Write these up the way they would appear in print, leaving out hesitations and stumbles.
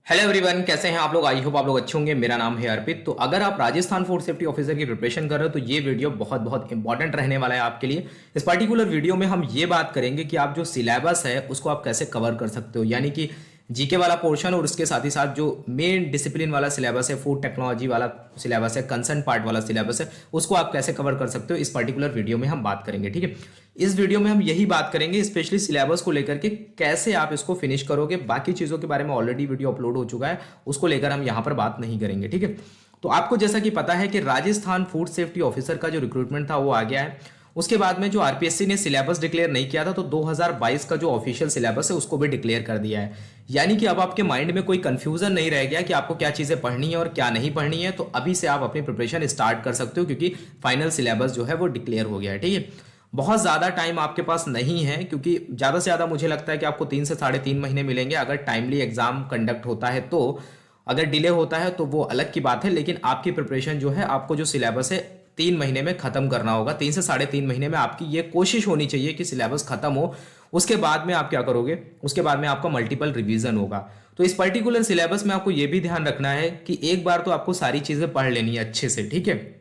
Hello everyone, कैसे हैं आप लोग। आई होप आप लोग अच्छे होंगे। मेरा नाम है अर्पित। तो अगर आप राजस्थान फूड सेफ्टी ऑफिसर की प्रिपरेशन कर रहे हो तो ये वीडियो बहुत बहुत इंपॉर्टेंट रहने वाला है आपके लिए। इस पर्टिकुलर वीडियो में हम ये बात करेंगे कि आप जो सिलेबस है उसको आप कैसे कवर कर सकते हो, यानी कि जीके वाला पोर्शन और उसके साथ ही साथ जो मेन डिसिप्लिन वाला सिलेबस है, फूड टेक्नोलॉजी वाला सिलेबस है, कंसर्न पार्ट वाला सिलेबस है, उसको आप कैसे कवर कर सकते हो इस पर्टिकुलर वीडियो में हम बात करेंगे। ठीक है, इस वीडियो में हम यही बात करेंगे स्पेशली सिलेबस को लेकर के कैसे आप इसको फिनिश करोगे। बाकी चीज़ों के बारे में ऑलरेडी वीडियो अपलोड हो चुका है, उसको लेकर हम यहाँ पर बात नहीं करेंगे। ठीक है, तो आपको जैसा कि पता है कि राजस्थान फूड सेफ्टी ऑफिसर का जो रिक्रूटमेंट था वो आ गया है। उसके बाद में जो आरपीएससी ने सिलेबस डिक्लेयर नहीं किया था, तो 2022 का जो ऑफिशियल सिलेबस है उसको भी डिक्लेयर कर दिया है। यानी कि अब आपके माइंड में कोई कंफ्यूजन नहीं रह गया कि आपको क्या चीज़ें पढ़नी है और क्या नहीं पढ़नी है। तो अभी से आप अपनी प्रिपरेशन स्टार्ट कर सकते हो क्योंकि फाइनल सिलेबस जो है वो डिक्लेयर हो गया है। ठीक है, बहुत ज़्यादा टाइम आपके पास नहीं है क्योंकि ज़्यादा से ज़्यादा मुझे लगता है कि आपको 3 से साढ़े 3 महीने मिलेंगे अगर टाइमली एग्जाम कंडक्ट होता है तो। अगर डिले होता है तो वो अलग की बात है, लेकिन आपकी प्रिपरेशन जो है, आपको जो सिलेबस है 3 महीने में खत्म करना होगा। 3 से साढ़े 3 महीने में आपकी ये कोशिश होनी चाहिए कि सिलेबस खत्म हो। उसके बाद में आप क्या करोगे, उसके बाद में आपका मल्टीपल रिवीजन होगा। तो इस पर्टिकुलर सिलेबस में आपको ये भी ध्यान रखना है कि एक बार तो आपको सारी चीज़ें पढ़ लेनी है अच्छे से। ठीक है,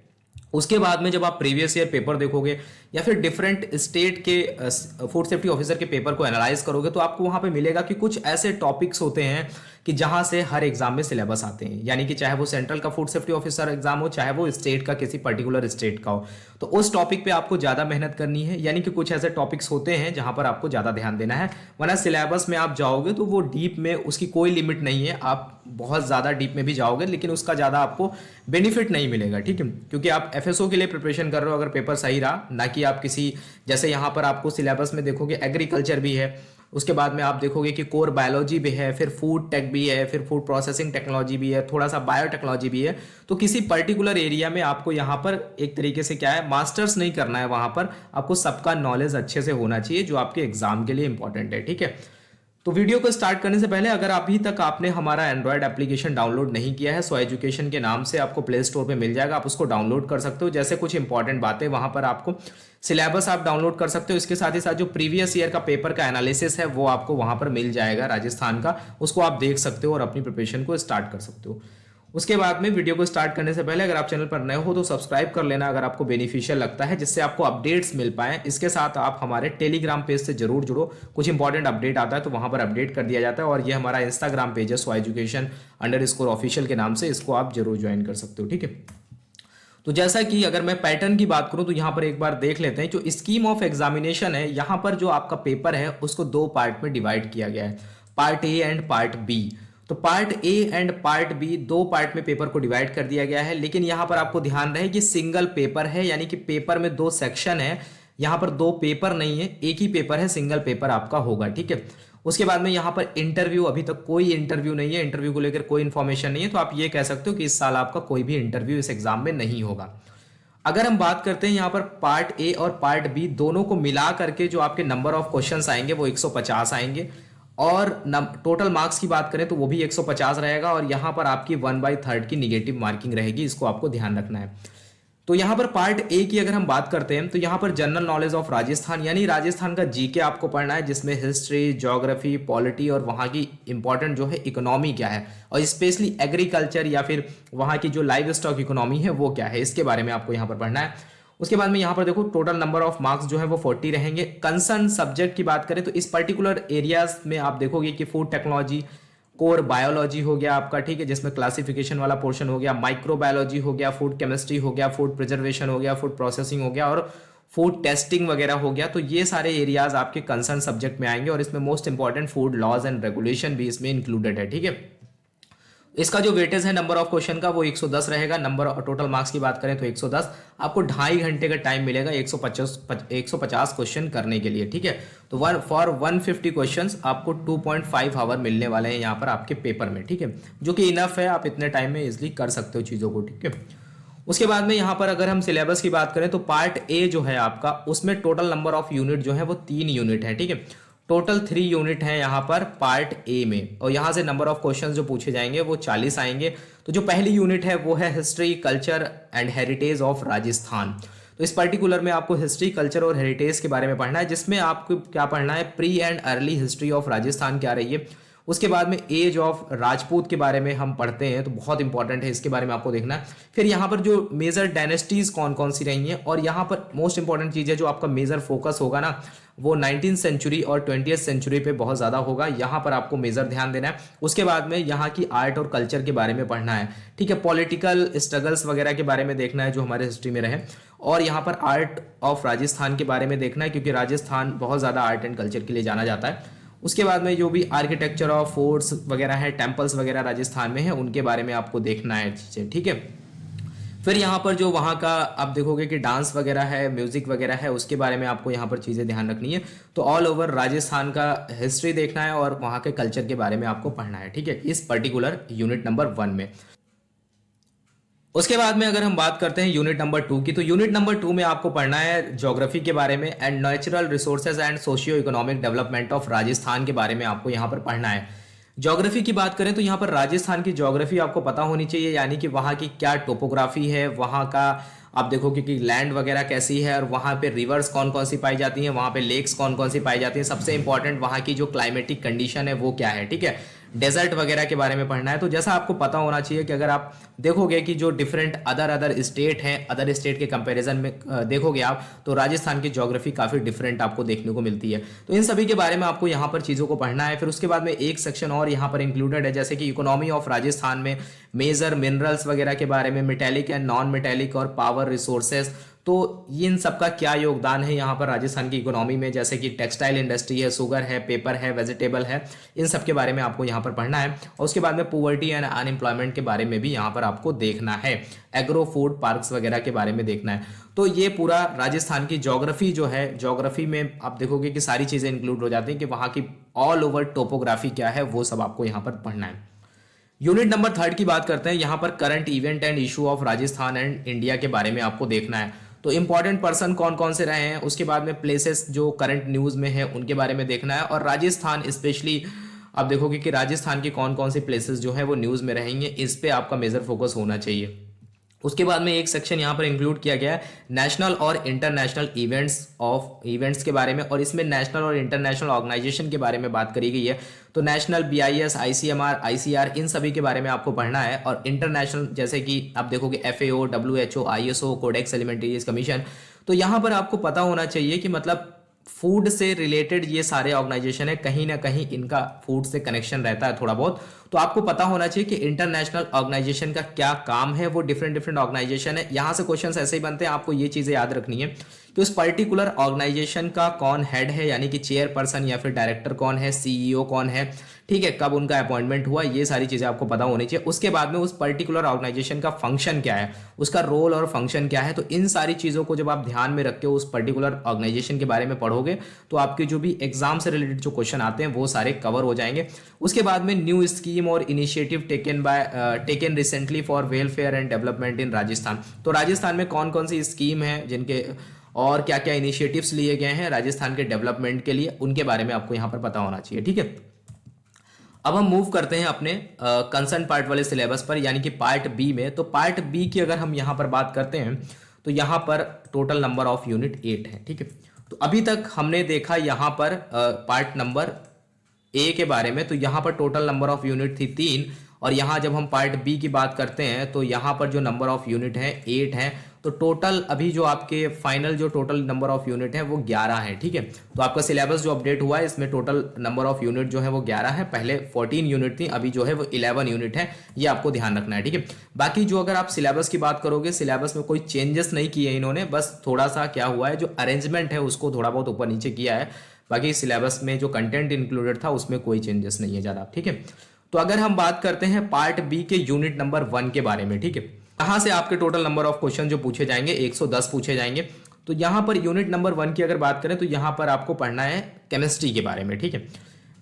उसके बाद में जब आप प्रीवियस ईयर पेपर देखोगे या फिर डिफरेंट स्टेट के फूड सेफ्टी ऑफिसर के पेपर को एनालाइज करोगे तो आपको वहां पे मिलेगा कि कुछ ऐसे टॉपिक्स होते हैं कि जहां से हर एग्जाम में सिलेबस आते हैं, यानी कि चाहे वो सेंट्रल का फूड सेफ्टी ऑफिसर एग्जाम हो, चाहे वो स्टेट का किसी पर्टिकुलर स्टेट का हो, तो उस टॉपिक पे आपको ज़्यादा मेहनत करनी है। यानी कि कुछ ऐसे टॉपिक्स होते हैं जहां पर आपको ज़्यादा ध्यान देना है, वरना सिलेबस में आप जाओगे तो वो डीप में उसकी कोई लिमिट नहीं है। आप बहुत ज़्यादा डीप में भी जाओगे लेकिन उसका ज़्यादा आपको बेनिफिट नहीं मिलेगा। ठीक है, क्योंकि आप एफएसओ के लिए प्रिपरेशन कर रहे हो अगर पेपर सही रहा, ना कि आप किसी, जैसे यहाँ पर आपको सिलेबस में देखोगे एग्रीकल्चर भी है, उसके बाद में आप देखोगे कि कोर बायोलॉजी भी है, फिर फूड टेक भी है, फिर फूड प्रोसेसिंग टेक्नोलॉजी भी है, थोड़ा सा बायोटेक्नोलॉजी भी है। तो किसी पर्टिकुलर एरिया में आपको यहाँ पर एक तरीके से क्या है, मास्टर्स नहीं करना है, वहाँ पर आपको सबका नॉलेज अच्छे से होना चाहिए जो आपके एग्जाम के लिए इंपॉर्टेंट है। ठीक है, तो वीडियो को स्टार्ट करने से पहले अगर अभी तक आपने हमारा एंड्रॉयड एप्लीकेशन डाउनलोड नहीं किया है, सो एजुकेशन के नाम से आपको प्ले स्टोर पे मिल जाएगा, आप उसको डाउनलोड कर सकते हो। जैसे कुछ इंपॉर्टेंट बातें वहां पर आपको सिलेबस आप डाउनलोड कर सकते हो, इसके साथ ही साथ जो प्रीवियस ईयर का पेपर का एनालिसिस है वो आपको वहां पर मिल जाएगा राजस्थान का, उसको आप देख सकते हो और अपनी प्रिपरेशन को स्टार्ट कर सकते हो। उसके बाद में वीडियो को स्टार्ट करने से पहले अगर आप चैनल पर नए हो तो सब्सक्राइब कर लेना अगर आपको बेनिफिशियल लगता है, जिससे आपको अपडेट्स मिल पाए। इसके साथ आप हमारे टेलीग्राम पेज से जरूर जुड़ो, कुछ इंपॉर्टेंट अपडेट आता है तो वहां पर अपडेट कर दिया जाता है। और ये हमारा इंस्टाग्राम पेज है SWAEducation_official के नाम से, इसको आप जरूर ज्वाइन कर सकते हो। ठीक है, तो जैसा कि अगर मैं पैटर्न की बात करूं तो यहाँ पर एक बार देख लेते हैं। जो स्कीम ऑफ एग्जामिनेशन है, यहाँ पर जो आपका पेपर है उसको 2 पार्ट में डिवाइड किया गया है, part A and part B. तो part A and part B 2 part में पेपर को डिवाइड कर दिया गया है, लेकिन यहाँ पर आपको ध्यान रहे कि सिंगल पेपर है, यानी कि पेपर में 2 सेक्शन है। यहाँ पर 2 पेपर नहीं है, एक ही पेपर है, सिंगल पेपर आपका होगा। ठीक है, उसके बाद में यहाँ पर इंटरव्यू, अभी तक कोई इंटरव्यू नहीं है, इंटरव्यू को लेकर कोई इन्फॉर्मेशन नहीं है, तो आप ये कह सकते हो कि इस साल आपका कोई भी इंटरव्यू इस एग्जाम में नहीं होगा। अगर हम बात करते हैं यहाँ पर पार्ट ए और पार्ट बी दोनों को मिला करके जो आपके नंबर ऑफ क्वेश्चंस आएंगे वो 150 आएंगे, और टोटल मार्क्स की बात करें तो वो भी 150 रहेगा, और यहाँ पर आपकी 1/3 की निगेटिव मार्किंग रहेगी, इसको आपको ध्यान रखना है। तो यहाँ पर पार्ट ए की अगर हम बात करते हैं तो यहाँ पर जनरल नॉलेज ऑफ राजस्थान, यानी राजस्थान का जीके आपको पढ़ना है, जिसमें हिस्ट्री, ज्योग्राफी, पॉलिटी और वहाँ की इंपॉर्टेंट जो है इकोनॉमी क्या है, और स्पेशली एग्रीकल्चर या फिर वहाँ की जो लाइव स्टॉक इकोनॉमी है वो क्या है, इसके बारे में आपको यहाँ पर पढ़ना है। उसके बाद में यहाँ पर देखो टोटल नंबर ऑफ मार्क्स जो है वो 40 रहेंगे। कंसर्न सब्जेक्ट की बात करें तो इस पर्टिकुलर एरियाज में आप देखोगे कि फूड टेक्नोलॉजी, कोर बायोलॉजी हो गया आपका, ठीक है, जिसमें क्लासिफिकेशन वाला पोर्शन हो गया, माइक्रोबायोलॉजी हो गया, फूड केमिस्ट्री हो गया, फूड प्रिजर्वेशन हो गया, फूड प्रोसेसिंग हो गया और फूड टेस्टिंग वगैरह हो गया। तो ये सारे एरियाज आपके कंसर्न सब्जेक्ट में आएंगे, और इसमें most important food laws and regulation भी इसमें इंक्लूडेड है। ठीक है, इसका जो वेटेज है नंबर ऑफ क्वेश्चन का वो 110 रहेगा। नंबर टोटल मार्क्स की बात करें तो 110, आपको 2.5 घंटे का टाइम मिलेगा 150 क्वेश्चन करने के लिए। ठीक है, तो फॉर 150 क्वेश्चंस आपको 2.5 आवर मिलने वाले हैं यहाँ पर आपके पेपर में। ठीक है, जो कि इनफ है, आप इतने टाइम में इजिली कर सकते हो चीज़ों को। ठीक है, उसके बाद में यहाँ पर अगर हम सिलेबस की बात करें तो पार्ट ए जो है आपका, उसमें टोटल नंबर ऑफ यूनिट जो है वो 3 यूनिट है। ठीक है, टोटल 3 यूनिट है यहाँ पर पार्ट ए में, और यहाँ से नंबर ऑफ क्वेश्चंस जो पूछे जाएंगे वो 40 आएंगे। तो जो पहली यूनिट है वो है history, culture and heritage of Rajasthan. तो इस पर्टिकुलर में आपको हिस्ट्री, कल्चर और हेरिटेज के बारे में पढ़ना है, जिसमें आपको क्या पढ़ना है, pre and early history of Rajasthan क्या रही है, उसके बाद में एज ऑफ राजपूत के बारे में हम पढ़ते हैं, तो बहुत इंपॉर्टेंट है, इसके बारे में आपको देखना है। फिर यहाँ पर जो मेजर डायनेस्टीज कौन कौन सी रही हैं, और यहाँ पर मोस्ट इंपॉर्टेंट चीज़ है जो आपका मेजर फोकस होगा ना, वो 19th सेंचुरी और 20th सेंचुरी पे बहुत ज़्यादा होगा, यहाँ पर आपको मेजर ध्यान देना है। उसके बाद में यहाँ की आर्ट और कल्चर के बारे में पढ़ना है, ठीक है। पॉलिटिकल स्ट्रगल्स वगैरह के बारे में देखना है जो हमारे हिस्ट्री में रहे, और यहाँ पर आर्ट ऑफ राजस्थान के बारे में देखना है, क्योंकि राजस्थान बहुत ज़्यादा आर्ट एंड कल्चर के लिए जाना जाता है। उसके बाद में जो भी आर्किटेक्चर ऑफ फोर्ट्स वगैरह है, टेम्पल्स वगैरह राजस्थान में है, उनके बारे में आपको देखना है चीज़ें, ठीक है। फिर यहाँ पर जो वहाँ का आप देखोगे कि डांस वगैरह है, म्यूजिक वगैरह है, उसके बारे में आपको यहाँ पर चीज़ें ध्यान रखनी है। तो ऑल ओवर राजस्थान का हिस्ट्री देखना है और वहाँ के कल्चर के बारे में आपको पढ़ना है, ठीक है, इस पर्टिकुलर यूनिट नंबर 1 में। उसके बाद में अगर हम बात करते हैं यूनिट नंबर 2 की, तो यूनिट नंबर 2 में आपको पढ़ना है ज्योग्राफी के बारे में and natural resources and socio economic development of Rajasthan के बारे में आपको यहाँ पर पढ़ना है। ज्योग्राफी की बात करें तो यहाँ पर राजस्थान की ज्योग्राफी आपको पता होनी चाहिए, यानी कि वहाँ की क्या टोपोग्राफी है, वहाँ का आप देखोगे कि लैंड वगैरह कैसी है, और वहाँ पे रिवर्स कौन कौन सी पाई जाती हैं, वहाँ पे लेक्स कौन कौन सी पाई जाती हैं, सबसे इंपॉर्टेंट वहाँ की जो क्लाइमेटिक कंडीशन है वो क्या है, ठीक है। डेजर्ट वगैरह के बारे में पढ़ना है। तो जैसा आपको पता होना चाहिए कि अगर आप देखोगे कि जो डिफरेंट अदर स्टेट हैं, अदर स्टेट के कंपैरिजन में देखोगे आप, तो राजस्थान की ज्योग्राफी काफ़ी डिफरेंट आपको देखने को मिलती है। तो इन सभी के बारे में आपको यहाँ पर चीज़ों को पढ़ना है। फिर उसके बाद में एक सेक्शन और यहाँ पर इंक्लूडेड है, जैसे कि इकोनॉमी ऑफ राजस्थान में मेजर मिनरल्स वगैरह के बारे में, मेटेलिक एंड नॉन मेटेलिक और पावर रिसोर्सेज, तो इन सब का क्या योगदान है यहाँ पर राजस्थान की इकोनॉमी में, जैसे कि टेक्सटाइल इंडस्ट्री है, शुगर है, पेपर है, वेजिटेबल है, इन सब के बारे में आपको यहाँ पर पढ़ना है। और उसके बाद में पॉवर्टी एंड अनएम्प्लॉयमेंट के बारे में भी यहाँ पर आपको देखना है, एग्रो फूड पार्क्स वगैरह के बारे में देखना है। तो ये पूरा राजस्थान की ज्योग्राफी जो है, ज्योग्राफी में आप देखोगे कि सारी चीज़ें इंक्लूड हो जाती हैं कि वहाँ की ऑल ओवर टोपोग्राफी क्या है, वो सब आपको यहाँ पर पढ़ना है। यूनिट नंबर 3 की बात करते हैं। यहाँ पर current event and issue of Rajasthan and India के बारे में आपको देखना है। तो इंपॉर्टेंट पर्सन कौन कौन से रहे हैं, उसके बाद में प्लेसेस जो करंट न्यूज़ में है उनके बारे में देखना है, और राजस्थान स्पेशली आप देखोगे कि राजस्थान की कौन कौन सी प्लेसेस जो है वो न्यूज़ में रहेंगे, इस पे आपका मेजर फोकस होना चाहिए। उसके बाद में एक सेक्शन यहाँ पर इंक्लूड किया गया है नेशनल और इंटरनेशनल इवेंट्स के बारे में, और इसमें नेशनल और इंटरनेशनल ऑर्गेनाइजेशन के बारे में बात करी गई है। तो नेशनल BIS, ICMR, ICR, इन सभी के बारे में आपको पढ़ना है, और इंटरनेशनल जैसे कि आप देखोगे FAO, WHO, ISO, Codex Alimentarius commission. तो यहाँ पर आपको पता होना चाहिए कि मतलब फूड से रिलेटेड ये सारे ऑर्गेनाइजेशन है, कहीं ना कहीं इनका फूड से कनेक्शन रहता है थोड़ा बहुत। तो आपको पता होना चाहिए कि इंटरनेशनल ऑर्गेनाइजेशन का क्या काम है, वो डिफरेंट ऑर्गेनाइजेशन है। यहाँ से क्वेश्चंस ऐसे ही बनते हैं, आपको ये चीज़ें याद रखनी है कि उस पर्टिकुलर ऑर्गेनाइजेशन का कौन हेड है, यानी कि चेयरपर्सन या फिर डायरेक्टर कौन है, CEO कौन है, ठीक है, कब उनका अपॉइंटमेंट हुआ, ये सारी चीज़ें आपको पता होनी चाहिए। उसके बाद में उस पर्टिकुलर ऑर्गेनाइजेशन का फंक्शन क्या है, उसका रोल और फंक्शन क्या है। तो इन सारी चीज़ों को जब आप ध्यान में रख के उस पर्टिकुलर ऑर्गेनाइजेशन के बारे में पढ़ोगे, तो आपके जो भी एग्जाम से रिलेटेड जो क्वेश्चन आते हैं वो सारे कवर हो जाएंगे। उसके बाद में न्यू स्कीम और initiative taken recently for welfare and development in Rajasthan. तो राजस्थान में कौन कौन सी स्कीम है जिनके और क्या क्या इनिशिएटिव्स लिए गए हैं राजस्थान के डेवलपमेंट के लिए, उनके बारे में आपको यहाँ पर पता होना चाहिए, ठीक है। अब हम मूव करते हैं अपने कंसर्न पार्ट वाले सिलेबस पर, यानी कि पार्ट बी में। तो पार्ट बी की अगर हम यहाँ पर बात करते हैं तो यहाँ पर टोटल नंबर ऑफ यूनिट 8 है, ठीक है। तो अभी तक हमने देखा यहाँ पर पार्ट नंबर ए के बारे में, तो यहाँ पर टोटल नंबर ऑफ यूनिट थी 3, और यहाँ जब हम पार्ट बी की बात करते हैं तो यहाँ पर जो नंबर ऑफ यूनिट है 8 है। तो टोटल अभी जो आपके फाइनल जो टोटल नंबर ऑफ यूनिट है वो 11 है, ठीक है। तो आपका सिलेबस जो अपडेट हुआ है इसमें टोटल नंबर ऑफ यूनिट जो है वो 11 है, पहले 14 यूनिट थी, अभी जो है वो 11 यूनिट है, ये आपको ध्यान रखना है, ठीक है। बाकी जो अगर आप सिलेबस की बात करोगे, सिलेबस में कोई चेंजेस नहीं किए इन्होंने, बस थोड़ा सा क्या हुआ है, जो अरेंजमेंट है उसको थोड़ा बहुत ऊपर नीचे किया है, बाकी सिलेबस में जो कंटेंट इंक्लूडेड था उसमें कोई चेंजेस नहीं है ज़्यादा, ठीक है। तो अगर हम बात करते हैं पार्ट बी के यूनिट नंबर 1 के बारे में, ठीक है, यहाँ से आपके टोटल नंबर ऑफ क्वेश्चन जो पूछे जाएंगे 110 पूछे जाएंगे। तो यहाँ पर यूनिट नंबर 1 की अगर बात करें तो यहाँ पर आपको पढ़ना है केमिस्ट्री के बारे में, ठीक है।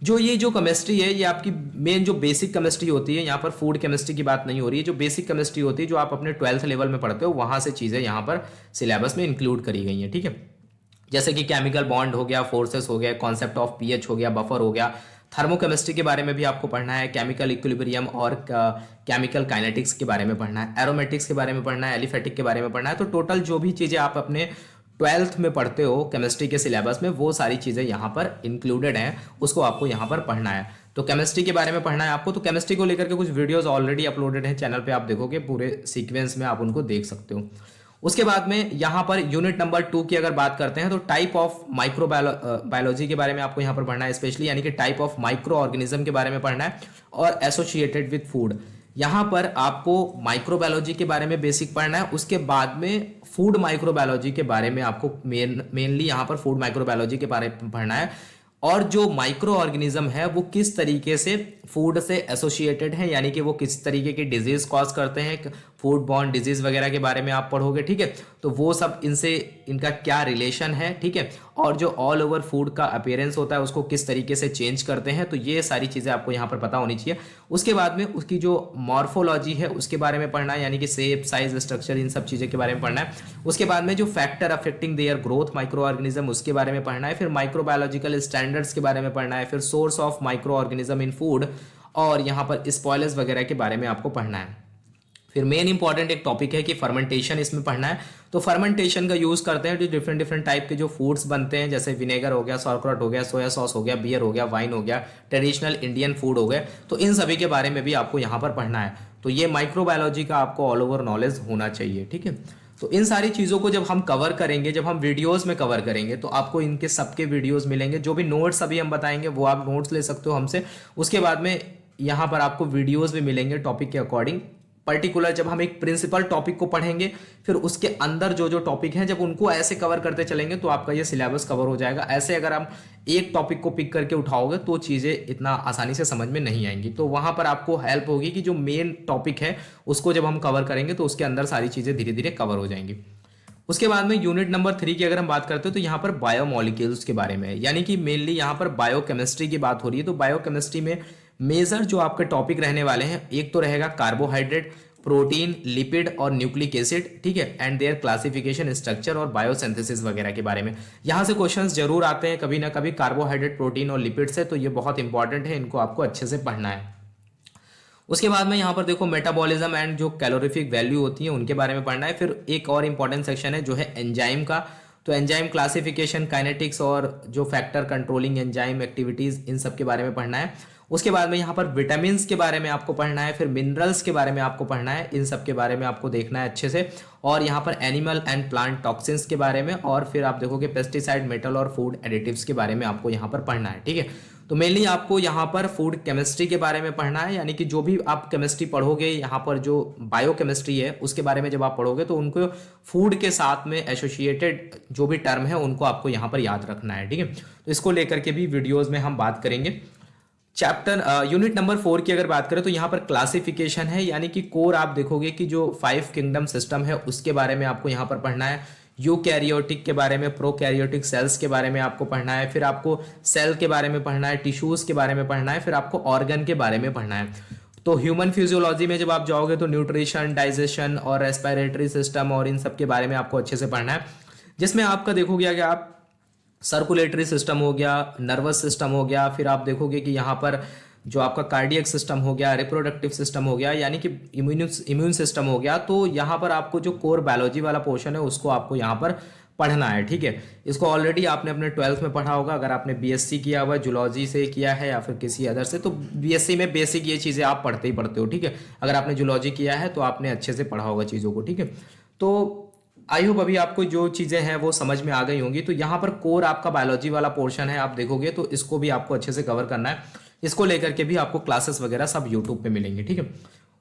जो केमिस्ट्री है ये आपकी मेन जो बेसिक केमिस्ट्री होती है, यहाँ पर फूड केमिस्ट्री की बात नहीं हो रही है, जो बेसिक केमिस्ट्री होती है जो आप अपने 12th लेवल में पढ़ते हो, वहाँ से चीज़ें यहाँ पर सिलेबस में इंक्लूड करी गई हैं, ठीक है। जैसे कि केमिकल बॉन्ड हो गया, फोर्सेस हो गया, कॉन्सेप्ट ऑफ pH हो गया, बफर हो गया, थर्मोकेमिस्ट्री के बारे में भी आपको पढ़ना है, केमिकल इक्विलिब्रियम और केमिकल काइनेटिक्स के बारे में पढ़ना है, एरोमेटिक्स के बारे में पढ़ना है, एलिफेटिक के बारे में पढ़ना है। तो टोटल जो भी चीज़ें आप अपने ट्वेल्थ में पढ़ते हो केमिस्ट्री के सिलेबस में, वो सारी चीज़ें यहाँ पर इंक्लूडेड हैं, उसको आपको यहाँ पर पढ़ना है। तो केमिस्ट्री के बारे में पढ़ना है आपको। तो केमिस्ट्री को लेकर के कुछ वीडियोस ऑलरेडी अपलोडेड हैं चैनल पे, आप देखोगे पूरे सीक्वेंस में आप उनको देख सकते हो। उसके बाद में यहाँ पर यूनिट नंबर 2 की अगर बात करते हैं तो टाइप ऑफ माइक्रो बायोलॉजी के बारे में आपको यहाँ पर पढ़ना है स्पेशली, यानी कि टाइप ऑफ माइक्रो ऑर्गेनिज्म के बारे में पढ़ना है और एसोसिएटेड विद फूड। यहाँ पर आपको माइक्रोबायोलॉजी के बारे में बेसिक पढ़ना है, उसके बाद में फूड माइक्रोबायोलॉजी के बारे में आपको मेनली यहाँ पर फूड माइक्रोबायोलॉजी के बारे में पढ़ना है, और जो माइक्रो ऑर्गेनिज्म है वो किस तरीके से फूड से एसोसिएटेड है, यानी कि वो किस तरीके की डिजीज कॉज करते हैं, फूड बॉर्न डिजीज वगैरह के बारे में आप पढ़ोगे, ठीक है। तो वो सब इनसे इनका क्या रिलेशन है, ठीक है, और जो ऑल ओवर फूड का अपीयरेंस होता है उसको किस तरीके से चेंज करते हैं, तो ये सारी चीज़ें आपको यहाँ पर पता होनी चाहिए। उसके बाद में उसकी जो मॉर्फोलॉजी है उसके बारे में पढ़ना है, यानी कि शेप, साइज, स्ट्रक्चर, इन सब चीज़ों के बारे में पढ़ना है। उसके बाद में जो factor affecting their growth micro organism उसके बारे में पढ़ना है, फिर माइक्रोबायोलॉजिकल स्टैंडर्ड्स के बारे में पढ़ना है, फिर source of micro organism in food, और यहाँ पर स्पॉयलर्स वगैरह के बारे में आपको पढ़ना है। फिर मेन इंपॉर्टेंट एक टॉपिक है कि फर्मेंटेशन इसमें पढ़ना है। तो फर्मेंटेशन का यूज़ करते हैं जो डिफरेंट टाइप के जो फूड्स बनते हैं, जैसे विनेगर हो गया, सॉर्क्रॉट हो गया, सोया सॉस हो गया, बियर हो गया, वाइन हो गया, ट्रेडिशनल इंडियन फूड हो गए, तो इन सभी के बारे में भी आपको यहाँ पर पढ़ना है। तो ये माइक्रोबायोलॉजी का आपको ऑल ओवर नॉलेज होना चाहिए, ठीक है। तो इन सारी चीज़ों को जब हम कवर करेंगे, जब हम वीडियोस में कवर करेंगे, तो आपको इनके सबके वीडियोस मिलेंगे। जो भी नोट्स अभी हम बताएंगे वो आप नोट्स ले सकते हो हमसे। उसके बाद में यहाँ पर आपको वीडियोस भी मिलेंगे टॉपिक के अकॉर्डिंग। पर्टिकुलर जब हम एक प्रिंसिपल टॉपिक को पढ़ेंगे, फिर उसके अंदर जो जो टॉपिक हैं जब उनको ऐसे कवर करते चलेंगे तो आपका ये सिलेबस कवर हो जाएगा। ऐसे अगर हम एक टॉपिक को पिक करके उठाओगे तो चीज़ें इतना आसानी से समझ में नहीं आएंगी। तो वहाँ पर आपको हेल्प होगी कि जो मेन टॉपिक है उसको जब हम कवर करेंगे तो उसके अंदर सारी चीज़ें धीरे धीरे कवर हो जाएंगी। उसके बाद में यूनिट नंबर 3 की अगर हम बात करते हैं तो यहाँ पर बायोमोलिक्यूल्स के बारे में, यानी कि मेनली यहाँ पर बायोकेमिस्ट्री की बात हो रही है। तो बायोकेमिस्ट्री में मेजर जो आपके टॉपिक रहने वाले हैं, एक तो रहेगा कार्बोहाइड्रेट, प्रोटीन, लिपिड और न्यूक्लिक एसिड, ठीक है, एंड देयर क्लासिफिकेशन, स्ट्रक्चर और बायोसिंथेसिस वगैरह के बारे में। यहाँ से क्वेश्चंस जरूर आते हैं कभी ना कभी कार्बोहाइड्रेट, प्रोटीन और लिपिड से, तो ये बहुत इंपॉर्टेंट है, इनको आपको अच्छे से पढ़ना है। उसके बाद में यहाँ पर देखो मेटाबॉलिज्म एंड जो कैलोरीफिक वैल्यू होती है उनके बारे में पढ़ना है। फिर एक और इंपॉर्टेंट सेक्शन है जो है एंजाइम का। तो एंजाइम क्लासिफिकेशन, काइनेटिक्स और जो फैक्टर कंट्रोलिंग एंजाइम एक्टिविटीज, इन सब के बारे में पढ़ना है। उसके बाद में यहाँ पर विटामिन के बारे में आपको पढ़ना है, फिर मिनरल्स के बारे में आपको पढ़ना है, इन सब के बारे में आपको देखना है अच्छे से। और यहाँ पर एनिमल एंड प्लांट टॉक्सिन्स के बारे में, और फिर आप देखोगे पेस्टिसाइड, मेटल और फूड एडिटिव्स के बारे में आपको यहाँ पर पढ़ना है, ठीक है। तो मेनली आपको यहाँ पर फूड केमिस्ट्री के बारे में पढ़ना है, यानी कि जो भी आप केमिस्ट्री पढ़ोगे, यहाँ पर जो बायोकेमिस्ट्री है उसके बारे में जब आप पढ़ोगे तो उनको फूड के साथ में एसोसिएटेड जो भी टर्म है उनको आपको यहाँ पर याद रखना है, ठीक है। तो इसको लेकर के भी वीडियोज में हम बात करेंगे। चैप्टर यूनिट नंबर 4 की अगर बात करें तो यहाँ पर क्लासिफिकेशन है, यानी कि कोर आप देखोगे कि जो 5 किंगडम सिस्टम है उसके बारे में आपको यहाँ पर पढ़ना है। यूकैरियोटिक के बारे में, प्रोकैरियोटिक सेल्स के बारे में आपको पढ़ना है, फिर आपको सेल के बारे में पढ़ना है, टिश्यूज के बारे में पढ़ना है, फिर आपको ऑर्गन के बारे में पढ़ना है। तो ह्यूमन फिजियोलॉजी में जब आप जाओगे तो न्यूट्रिशन, डाइजेशन और रेस्पिरेटरी सिस्टम और इन सब के बारे में आपको अच्छे से पढ़ना है, जिसमें आपका देखोगे कि आप सर्कुलेटरी सिस्टम हो गया, नर्वस सिस्टम हो गया, फिर आप देखोगे कि यहाँ पर जो आपका कार्डियक सिस्टम हो गया, रिप्रोडक्टिव सिस्टम हो गया, यानी कि इम्यून सिस्टम हो गया। तो यहाँ पर आपको जो कोर बायोलॉजी वाला पोर्शन है उसको आपको यहाँ पर पढ़ना है, ठीक है। इसको ऑलरेडी आपने अपने 12th में पढ़ा होगा, अगर आपने बीएससी किया हुआ जूलॉजी से किया है या फिर किसी अदर से, तो बीएससी में बेसिक ये चीज़ें आप पढ़ते ही पढ़ते हो, ठीक है। अगर आपने जूलॉजी किया है तो आपने अच्छे से पढ़ा होगा चीज़ों को, ठीक है। तो आई होप अभी आपको जो चीज़ें हैं वो समझ में आ गई होंगी। तो यहाँ पर कोर आपका बायोलॉजी वाला पोर्शन है, आप देखोगे तो इसको भी आपको अच्छे से कवर करना है। इसको लेकर के भी आपको क्लासेस वगैरह सब यूट्यूब पे मिलेंगे, ठीक है।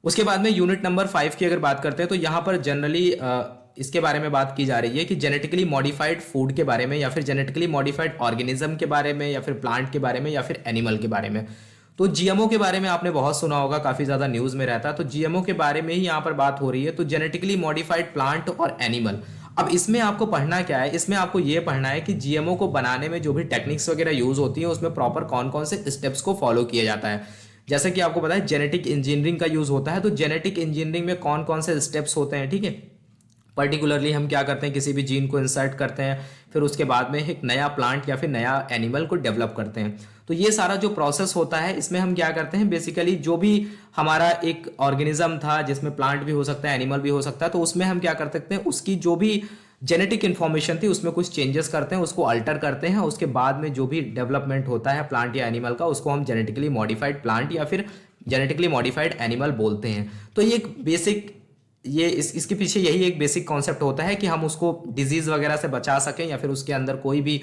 उसके बाद में यूनिट नंबर 5 की अगर बात करते हैं तो यहाँ पर जनरली इसके बारे में बात की जा रही है कि जेनेटिकली मॉडिफाइड फूड के बारे में, या फिर जेनेटिकली मॉडिफाइड ऑर्गेनिज्म के बारे में, या फिर प्लांट के बारे में, या फिर एनिमल के बारे में। तो जीएमओ के बारे में आपने बहुत सुना होगा, काफ़ी ज़्यादा न्यूज़ में रहता है। तो जीएमओ के बारे में ही यहाँ पर बात हो रही है। तो जेनेटिकली मॉडिफाइड प्लांट और एनिमल, अब इसमें आपको पढ़ना क्या है, इसमें आपको ये पढ़ना है कि जीएमओ को बनाने में जो भी टेक्निक्स वगैरह यूज़ होती है उसमें प्रॉपर कौन कौन से स्टेप्स को फॉलो किया जाता है। जैसे कि आपको पता है जेनेटिक इंजीनियरिंग का यूज़ होता है, तो जेनेटिक इंजीनियरिंग में कौन कौन से स्टेप्स होते हैं, ठीक है। पर्टिकुलरली हम क्या करते हैं, किसी भी जीन को इंसर्ट करते हैं, फिर उसके बाद में एक नया प्लांट या फिर नया एनिमल को डेवलप करते हैं। तो ये सारा जो प्रोसेस होता है इसमें हम क्या करते हैं, बेसिकली जो भी हमारा एक ऑर्गेनिज्म था जिसमें प्लांट भी हो सकता है, एनिमल भी हो सकता है, तो उसमें हम क्या कर सकते हैं, उसकी जो भी जेनेटिक इन्फॉर्मेशन थी उसमें कुछ चेंजेस करते हैं, उसको अल्टर करते हैं, उसके बाद में जो भी डेवलपमेंट होता है प्लांट या एनिमल का उसको हम जेनेटिकली मॉडिफाइड प्लांट या फिर जेनेटिकली मॉडिफाइड एनिमल बोलते हैं। तो ये एक बेसिक इसके पीछे यही एक बेसिक कॉन्सेप्ट होता है कि हम उसको डिजीज वगैरह से बचा सकें या फिर उसके अंदर कोई भी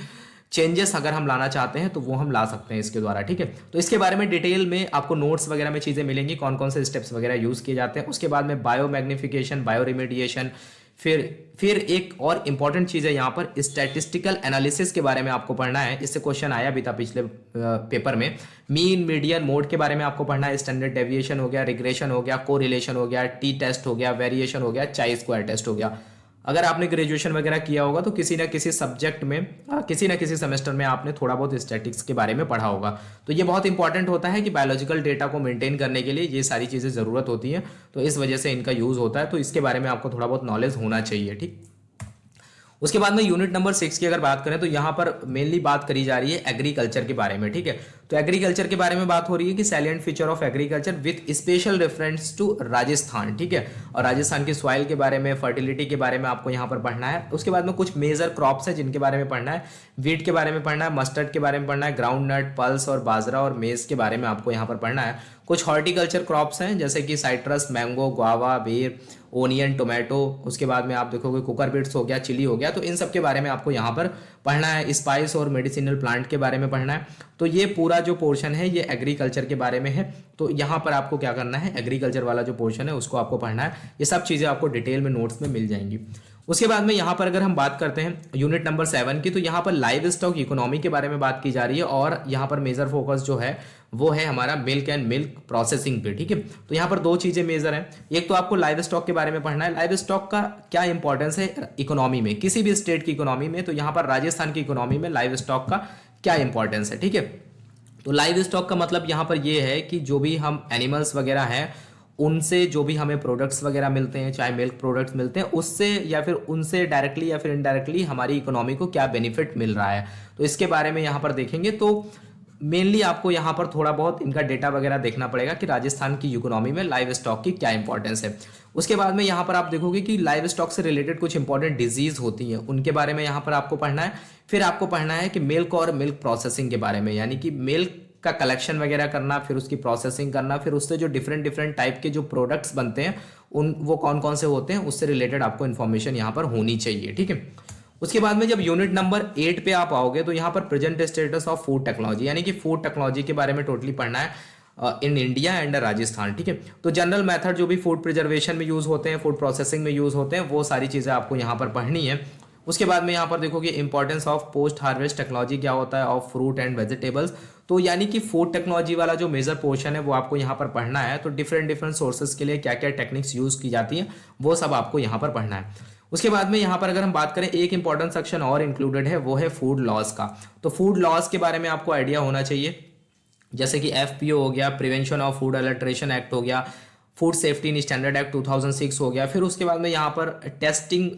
चेंजेस अगर हम लाना चाहते हैं तो वो हम ला सकते हैं इसके द्वारा, ठीक है। तो इसके बारे में डिटेल में आपको नोट्स वगैरह में चीज़ें मिलेंगी, कौन कौन से स्टेप्स वगैरह यूज़ किए जाते हैं। उसके बाद में बायो मैग्निफिकेशन, बायो रिमेडिएशन, फिर एक और इंपॉर्टेंट चीज़ है यहाँ पर स्टैटिस्टिकल एनालिसिस के बारे में आपको पढ़ना है। इससे क्वेश्चन आया भी था पिछले पेपर में। मीन, मीडियन, मोड के बारे में आपको पढ़ना है। स्टैंडर्ड डेविएशन हो गया, रिग्रेशन हो गया, कोरिलेशन हो गया, टी टेस्ट हो गया, वेरिएशन हो गया, चाई स्क्वायर टेस्ट हो गया। अगर आपने ग्रेजुएशन वगैरह किया होगा तो किसी ना किसी सब्जेक्ट में किसी ना किसी सेमेस्टर में आपने थोड़ा बहुत स्टैटिक्स के बारे में पढ़ा होगा। तो ये बहुत इंपॉर्टेंट होता है कि बायोलॉजिकल डेटा को मेंटेन करने के लिए ये सारी चीज़ें ज़रूरत होती हैं, तो इस वजह से इनका यूज़ होता है। तो इसके बारे में आपको थोड़ा बहुत नॉलेज होना चाहिए, ठीक। उसके बाद में यूनिट नंबर 6 की अगर बात करें तो यहाँ पर मेनली बात करी जा रही है एग्रीकल्चर के बारे में, ठीक है। तो एग्रीकल्चर के बारे में बात हो रही है कि salient feature of agriculture with special reference to Rajasthan, ठीक है। और राजस्थान की सॉइल के बारे में, फर्टिलिटी के बारे में आपको यहाँ पर पढ़ना है। उसके बाद में कुछ मेजर क्रॉप्स है जिनके बारे में पढ़ना है। वीट के बारे में पढ़ना है, मस्टर्ड के बारे में पढ़ना है, ग्राउंड नट, पल्स और बाजरा और मेज के बारे में आपको यहाँ पर पढ़ना है। कुछ हॉर्टिकल्चर क्रॉप्स हैं जैसे कि साइट्रस, मैंगो, गुआवा, बेर, ओनियन, टोमेटो। उसके बाद में आप देखोगे कुकर बीट्स हो गया, चिली हो गया। तो इन सब के बारे में आपको यहाँ पर पढ़ना है। स्पाइस और मेडिसिनल प्लांट के बारे में पढ़ना है। तो ये पूरा जो पोर्शन है ये एग्रीकल्चर के बारे में है। तो यहाँ पर आपको क्या करना है, एग्रीकल्चर वाला जो पोर्शन है उसको आपको पढ़ना है। ये सब चीज़ें आपको डिटेल में नोट्स में मिल जाएंगी। उसके बाद में यहाँ पर अगर हम बात करते हैं यूनिट नंबर 7 की, तो यहाँ पर लाइव स्टॉक इकोनॉमी के बारे में बात की जा रही है और यहाँ पर मेजर फोकस जो है वो है हमारा मिल्क एंड मिल्क प्रोसेसिंग पे, ठीक है। तो यहाँ पर दो चीजें मेजर हैं। एक तो आपको लाइव स्टॉक के बारे में पढ़ना है, लाइव स्टॉक का क्या इंपॉर्टेंस है इकोनॉमी में, किसी भी स्टेट की इकोनॉमी में। तो यहाँ पर राजस्थान की इकोनॉमी में लाइव स्टॉक का क्या इंपॉर्टेंस है, ठीक है। तो लाइव स्टॉक का मतलब यहाँ पर ये है कि जो भी हम एनिमल्स वगैरह हैं उनसे जो भी हमें प्रोडक्ट्स वगैरह मिलते हैं, चाहे मिल्क प्रोडक्ट्स मिलते हैं, उससे या फिर उनसे डायरेक्टली या फिर इनडायरेक्टली हमारी इकोनॉमी को क्या बेनिफिट मिल रहा है, तो इसके बारे में यहाँ पर देखेंगे। तो मेनली आपको यहाँ पर थोड़ा बहुत इनका डेटा वगैरह देखना पड़ेगा कि राजस्थान की इकोनॉमी में लाइव स्टॉक की क्या इंपॉर्टेंस है। उसके बाद में यहाँ पर आप देखोगे कि लाइव स्टॉक से रिलेटेड कुछ इंपॉर्टेंट डिजीज होती हैं, उनके बारे में यहाँ पर आपको पढ़ना है। फिर आपको पढ़ना है कि मिल्क और मिल्क प्रोसेसिंग के बारे में, यानी कि मिल्क का कलेक्शन वगैरह करना, फिर उसकी प्रोसेसिंग करना, फिर उससे जो डिफरेंट टाइप के जो प्रोडक्ट्स बनते हैं उन वो कौन कौन से होते हैं, उससे रिलेटेड आपको इन्फॉर्मेशन यहाँ पर होनी चाहिए, ठीक है। उसके बाद में जब यूनिट नंबर 8 पे आप आओगे तो यहाँ पर present status of food technology, यानी कि फूड टेक्नोलॉजी के बारे में टोटली पढ़ना है इन इंडिया एंड राजस्थान, ठीक है। तो जनरल मेथड जो भी फूड प्रिजर्वेशन में यूज होते हैं, फूड प्रोसेसिंग में यूज होते हैं, वो सारी चीजें आपको यहाँ पर पढ़नी है। उसके बाद में यहाँ पर देखोगे importance of post harvest technology क्या होता है, ऑफ फ्रूट एंड वेजिटेबल्स। तो यानी कि फूड टेक्नोलॉजी वाला जो मेजर पोर्शन है वो आपको यहाँ पर पढ़ना है। तो डिफरेंट सोर्सेज के लिए क्या क्या टेक्निक्स यूज की जाती हैं वो सब आपको यहाँ पर पढ़ना है। उसके बाद में यहाँ पर अगर हम बात करें, एक इंपॉर्टेंट सेक्शन और इंक्लूडेड है, वो है फूड लॉज का। तो फूड लॉज के बारे में आपको आइडिया होना चाहिए, जैसे कि एफपीओ हो गया, prevention of food adulteration act हो गया, food safety in standard act 2006 हो गया। फिर उसके बाद में यहाँ पर testing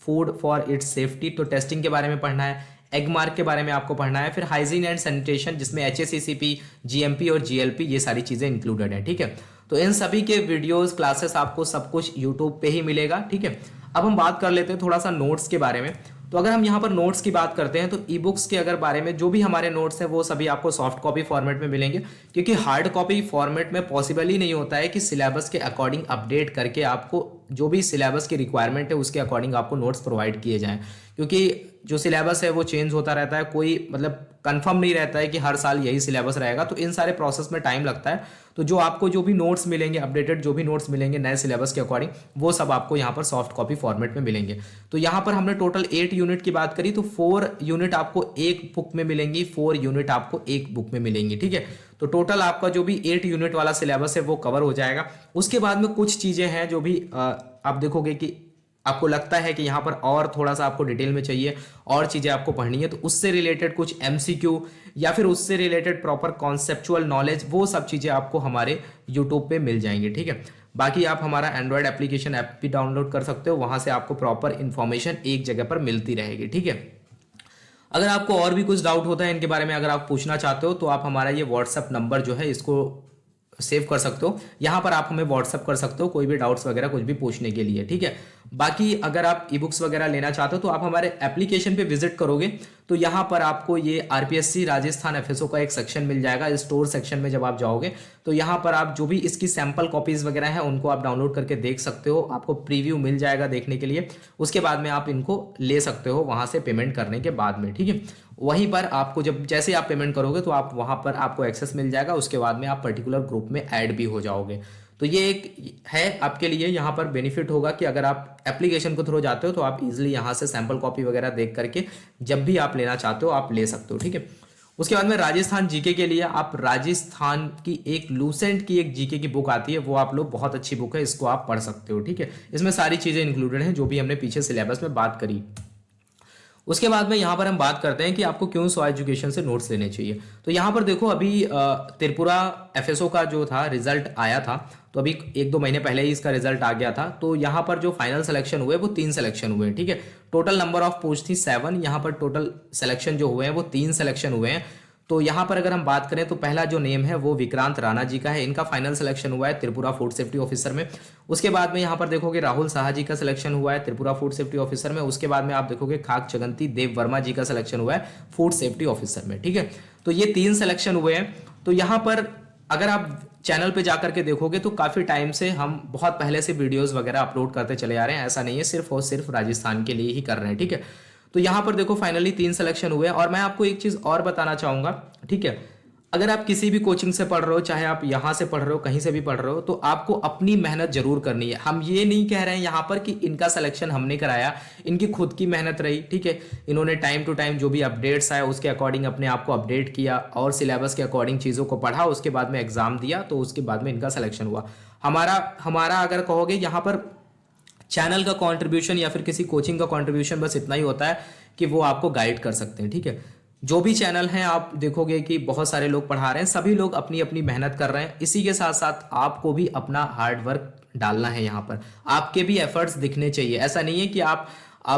food for its safety, तो टेस्टिंग के बारे में पढ़ना है। एग मार्क के बारे में आपको पढ़ना है। फिर हाइजीन एंड सैनिटेशन, जिसमें HACCP, GMP और GLP ये सारी चीज़ें इंक्लूडेड है, ठीक है। तो इन सभी के वीडियोस क्लासेस आपको सब कुछ यूट्यूब पे ही मिलेगा, ठीक है। अब हम बात कर लेते हैं थोड़ा सा नोट्स के बारे में। तो अगर हम यहाँ पर नोट्स की बात करते हैं तो ई बुक्स के अगर बारे में जो भी हमारे नोट्स हैं वो सभी आपको सॉफ्ट कॉपी फॉर्मेट में मिलेंगे, क्योंकि हार्ड कॉपी फॉर्मेट में पॉसिबल ही नहीं होता है कि सिलेबस के अकॉर्डिंग अपडेट करके आपको जो भी सिलेबस की रिक्वायरमेंट है उसके अकॉर्डिंग आपको नोट्स प्रोवाइड किए जाएं, क्योंकि जो सिलेबस है वो चेंज होता रहता है, कोई मतलब कंफर्म नहीं रहता है कि हर साल यही सिलेबस रहेगा। तो इन सारे प्रोसेस में टाइम लगता है। तो जो आपको जो भी नोट्स मिलेंगे, अपडेटेड जो भी नोट्स मिलेंगे नए सिलेबस के अकॉर्डिंग, वो सब आपको यहाँ पर सॉफ्ट कॉपी फॉर्मेट में मिलेंगे। तो यहाँ पर हमने टोटल 8 यूनिट की बात करी, तो 4 यूनिट आपको एक बुक में मिलेंगी, 4 यूनिट आपको एक बुक में मिलेंगी, ठीक है। तो टोटल आपका जो भी 8 यूनिट वाला सिलेबस है वो कवर हो जाएगा। उसके बाद में कुछ चीज़ें हैं जो भी आप देखोगे कि आपको लगता है कि यहाँ पर और थोड़ा सा आपको डिटेल में चाहिए, और चीज़ें आपको पढ़नी है, तो उससे रिलेटेड कुछ MCQ या फिर उससे रिलेटेड प्रॉपर कॉन्सेप्चुअल नॉलेज, वो सब चीज़ें आपको हमारे यूट्यूब पे मिल जाएंगी, ठीक है। बाकी आप हमारा एंड्रॉयड एप्लीकेशन ऐप भी डाउनलोड कर सकते हो, वहाँ से आपको प्रॉपर इन्फॉर्मेशन एक जगह पर मिलती रहेगी, ठीक है। अगर आपको और भी कुछ डाउट होता है इनके बारे में, अगर आप पूछना चाहते हो, तो आप हमारा ये व्हाट्सअप नंबर जो है इसको सेव कर सकते हो, यहाँ पर आप हमें व्हाट्सअप कर सकते हो कोई भी डाउट्स वगैरह कुछ भी पूछने के लिए, ठीक है। बाकी अगर आप ई बुक्स वगैरह लेना चाहते हो तो आप हमारे एप्लीकेशन पे विजिट करोगे तो यहाँ पर आपको ये आरपीएससी राजस्थान एफएसओ का एक सेक्शन मिल जाएगा। स्टोर सेक्शन में जब आप जाओगे तो यहाँ पर आप जो भी इसकी सैंपल कॉपीज वगैरह हैं उनको आप डाउनलोड करके देख सकते हो, आपको प्रीव्यू मिल जाएगा देखने के लिए। उसके बाद में आप इनको ले सकते हो वहां से पेमेंट करने के बाद में, ठीक है। वहीं पर आपको जब जैसे आप पेमेंट करोगे तो आप वहां पर आपको एक्सेस मिल जाएगा, उसके बाद में आप पर्टिकुलर ग्रुप में ऐड भी हो जाओगे। तो ये एक है आपके लिए यहाँ पर बेनिफिट होगा कि अगर आप एप्लीकेशन को थ्रू जाते हो तो आप इजीली यहाँ से सैंपल कॉपी वगैरह देख करके जब भी आप लेना चाहते हो आप ले सकते हो, ठीक है। उसके बाद में राजस्थान जीके के लिए आप राजस्थान की एक लूसेंट की एक जीके की बुक आती है, वो आप लोग बहुत अच्छी बुक है, इसको आप पढ़ सकते हो, ठीक है। इसमें सारी चीजें इंक्लूडेड हैं जो भी हमने पीछे सिलेबस में बात करी। उसके बाद में यहाँ पर हम बात करते हैं कि आपको क्यों सॉ एजुकेशन से नोट्स लेने चाहिए। तो यहाँ पर देखो अभी त्रिपुरा एफएसओ का जो था रिजल्ट आया था, तो अभी 1-2 महीने पहले ही इसका रिजल्ट आ गया था। तो यहाँ पर जो फाइनल सिलेक्शन हुए वो 3 सिलेक्शन हुए हैं, ठीक है। टोटल नंबर ऑफ पोस्ट थी 7, यहाँ पर टोटल सिलेक्शन जो हुए हैं वो 3 सिलेक्शन हुए हैं। तो यहाँ पर अगर हम बात करें तो पहला जो नेम है वो विक्रांत राणा जी का है, इनका फाइनल सिलेक्शन हुआ है त्रिपुरा फूड सेफ्टी ऑफिसर में। उसके बाद में यहाँ पर देखोगे राहुल साहा जी का सिलेक्शन हुआ है त्रिपुरा फूड सेफ्टी ऑफिसर में। उसके बाद में आप देखोगे खाक चगंती देव वर्मा जी का सिलेक्शन हुआ है फूड सेफ्टी ऑफिसर में, ठीक है। तो ये 3 सिलेक्शन हुए हैं। तो यहाँ पर अगर आप चैनल पे जाकर के देखोगे तो काफी टाइम से हम बहुत पहले से वीडियोस वगैरह अपलोड करते चले आ रहे हैं, ऐसा नहीं है सिर्फ और सिर्फ राजस्थान के लिए ही कर रहे हैं, ठीक है। तो यहाँ पर देखो फाइनली 3 सिलेक्शन हुए। और मैं आपको एक चीज और बताना चाहूंगा, ठीक है। अगर आप किसी भी कोचिंग से पढ़ रहे हो, चाहे आप यहाँ से पढ़ रहे हो कहीं से भी पढ़ रहे हो, तो आपको अपनी मेहनत जरूर करनी है। हम ये नहीं कह रहे हैं यहाँ पर कि इनका सिलेक्शन हमने कराया, इनकी खुद की मेहनत रही, ठीक है। इन्होंने टाइम टू टाइम जो भी अपडेट्स आए उसके अकॉर्डिंग अपने आप को अपडेट किया और सिलेबस के अकॉर्डिंग चीजों को पढ़ा, उसके बाद में एग्जाम दिया, तो उसके बाद में इनका सिलेक्शन हुआ। हमारा अगर कहोगे यहाँ पर चैनल का कंट्रीब्यूशन या फिर किसी कोचिंग का कंट्रीब्यूशन बस इतना ही होता है कि वो आपको गाइड कर सकते हैं, ठीक है। जो भी चैनल हैं आप देखोगे कि बहुत सारे लोग पढ़ा रहे हैं, सभी लोग अपनी अपनी मेहनत कर रहे हैं। इसी के साथ साथ आपको भी अपना हार्ड वर्क डालना है, यहाँ पर आपके भी एफर्ट्स दिखने चाहिए। ऐसा नहीं है कि आप